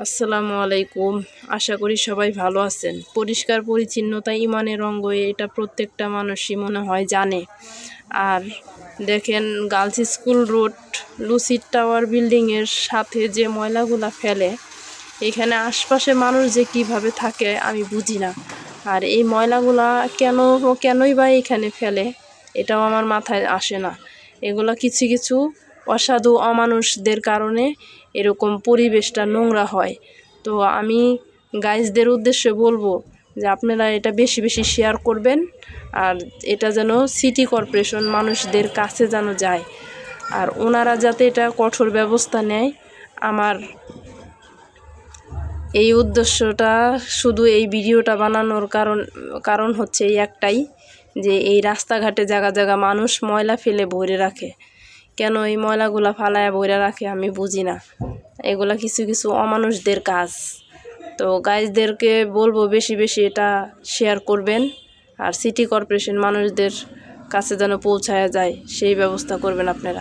আসসালামু আলাইকুম। আশা করি সবাই ভালো আছেন। পরিষ্কার পরিচ্ছন্নতা ইমানের অঙ্গ, এটা প্রত্যেকটা মানুষই মনে হয় জানে। আর দেখেন, girls school road lucid tower বিল্ডিংয়ের সাথে যে ময়লাগুলা ফেলে, এখানে আশপাশে মানুষ যে কিভাবে থাকে আমি বুঝি না। আর এই ময়লাগুলা কেনই বা এখানে ফেলে, এটাও আমার মাথায় আসে না। এগুলো কিছু কিছু অসাধু অমানুষদের কারণে এরকম পরিবেশটা নোংরা হয়। তো আমি গাইজদের উদ্দেশ্যে বলবো যে আপনারা এটা বেশি বেশি শেয়ার করবেন, আর এটা যেন সিটি কর্পোরেশন মানুষদের কাছে যেন যায়, আর ওনারা যাতে এটা কঠোর ব্যবস্থা নেয়। আমার এই উদ্দেশ্যটা, শুধু এই ভিডিওটা বানানোর কারণ হচ্ছে এই একটাই, যে এই রাস্তাঘাটে জায়গা জায়গা মানুষ ময়লা ফেলে ভরে রাখে। কেন এই ময়লাগুলা ফালায়া ভরে রাখে আমি বুঝি না। এগুলা কিছু কিছু অমানুষদের কাজ। তো গাইজদেরকে বলবো বেশি বেশি এটা শেয়ার করবেন, আর সিটি কর্পোরেশন মানুষদের কাছে যেন পৌঁছায়া যায় সেই ব্যবস্থা করবেন আপনারা।